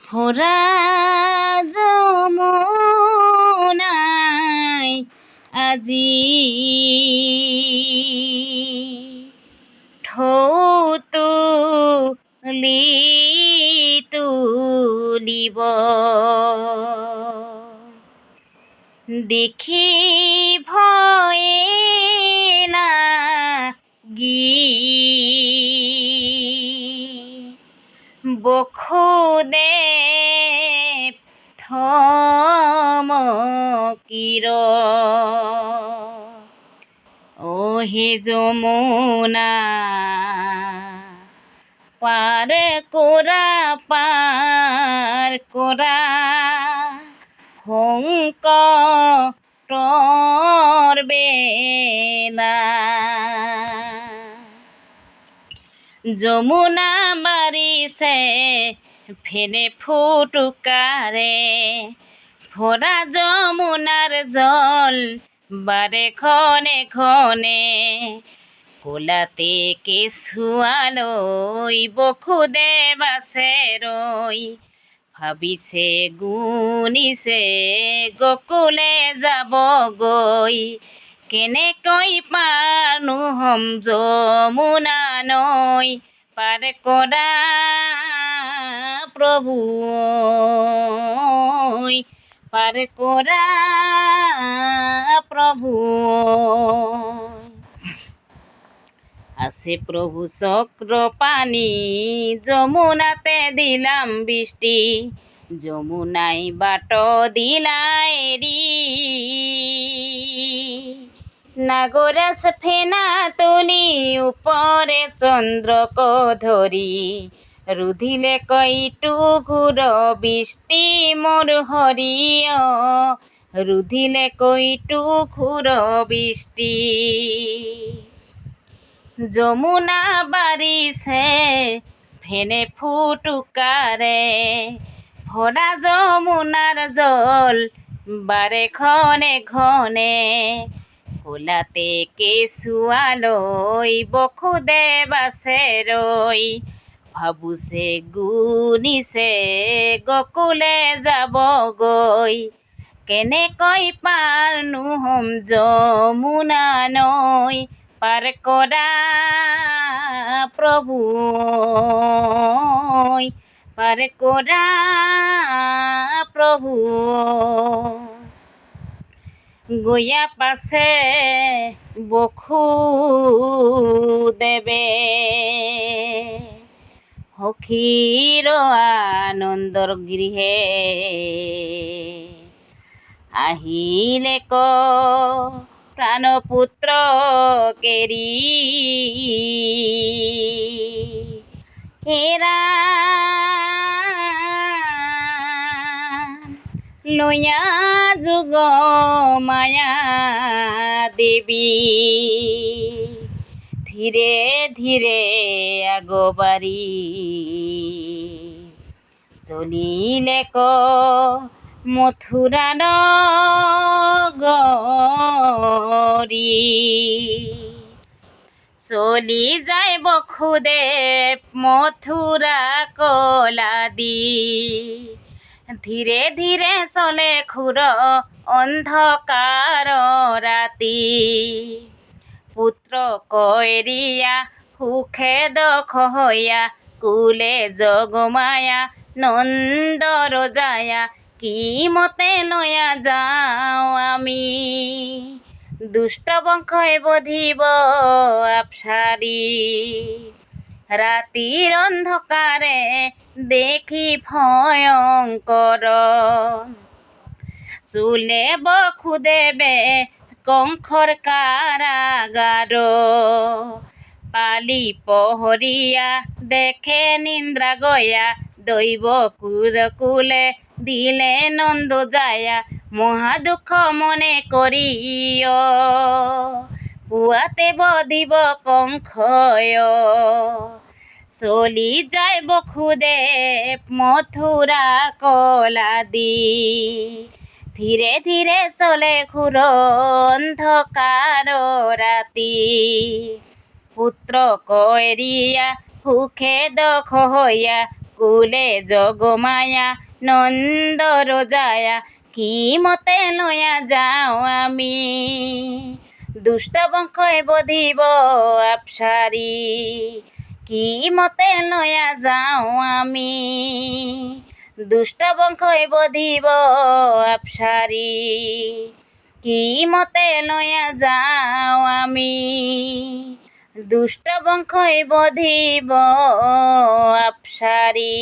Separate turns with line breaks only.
ভরা যমুনায় আজি ঢৌ তুলি তুলিব দেখি ভয়ে লাগি বসুদেৱ থমকিৰ ও হে যমুনা পাৰ কৰা সংকটৰ বেলা যমুনা বাৰিছে ফেনে ফুটুকাৰে ভৰা যমুনাৰ জল বাৰে ক্ষণে ক্ষণে কোলাতে কেঁচুৱালৈ বসুদেৱ আছে ৰৈ ভাবিছে গুণিছে গকুলে যাবগৈ কেনেকৈ পাৰনো হম যমুনা নৈ পাৰ কৰা প্ৰভু পাৰ কৰা প্ৰভু আছে প্রভু চক্র পানি যমুনাতে দিলাম বৃষ্টি যমুনাই বাট দিলাই এরি নাগরাজ ফেনা তুলি উপরে চন্দ্রক ধরি রুধিলে কইটু ঘুর বৃষ্টি মোর হরিয় রুধিলে কইটু ঘুর বৃষ্টি যমুনা বারিছে ফেনে ফুটুকারে ভরা যমুনার জল বারে ক্ষণে ক্ষণে কোলাতে কেঁচুৱালৈ বসুদেৱ আছে ৰৈ ভাবুছে গুণিছে গকুলে যাবগৈ কেনেকৈ পাৰনো হম যমুনা নৈ পাৰ কৰা প্ৰভু পাৰ কৰা প্ৰভু গয়া পাছে বসুদেৱে সখীৰ আনন্দৰ গৃহে আহিলে প্ৰাণপুত্ৰ কেৰি হেৰা লয়া যুগ মায়া দেৱী ধীৰে ধীৰে আগবাৰী চলিলে মথুৰা নগৰী চলি যায় বসুদেৱ মথুৰা কলাদি ধীৰে ধীৰে চলে খুৰ অন্ধকাৰ ৰাতি পুত্ৰ কৈৰিয়া সুখে দখ হৈয়া কুলে জগমায়া নন্দ ৰজায়া কি মতে লয়া যাওঁ আমি দুষ্ট বংশই বধিব আপসাৰী ৰাতিৰ অন্ধকাৰে দেখি ভয়ংকৰ চুলে বসুদেৱে কংসৰ কাৰাগাৰ পালি পহৰীয়া দেখে নিদ্ৰা গয়া দৈৱ কুলে দিলে নন্দ যায়া মহা দুঃখ মনে কৰিয় পুৱাতে বধিব কংসয় চলি যায় বসুদেৱ মথুৰা কলাদি ধীৰে ধীৰে চলে ঘোৰ অন্ধকাৰ ৰাতি পুত্ৰ কৈৰিয়া সুখে দখ হৈয়া কুলে জগমায়া নন্দর যায়া কি মতে লয়া যাও আমি দুষ্ট বংশই বধিব আপসারি কি মতে লয়া যাও আমি দুষ্ট বংশই বধিব আপসারি কি মতে লয়া যাও আমি দুষ্ট বংশই বধিব আপসারি।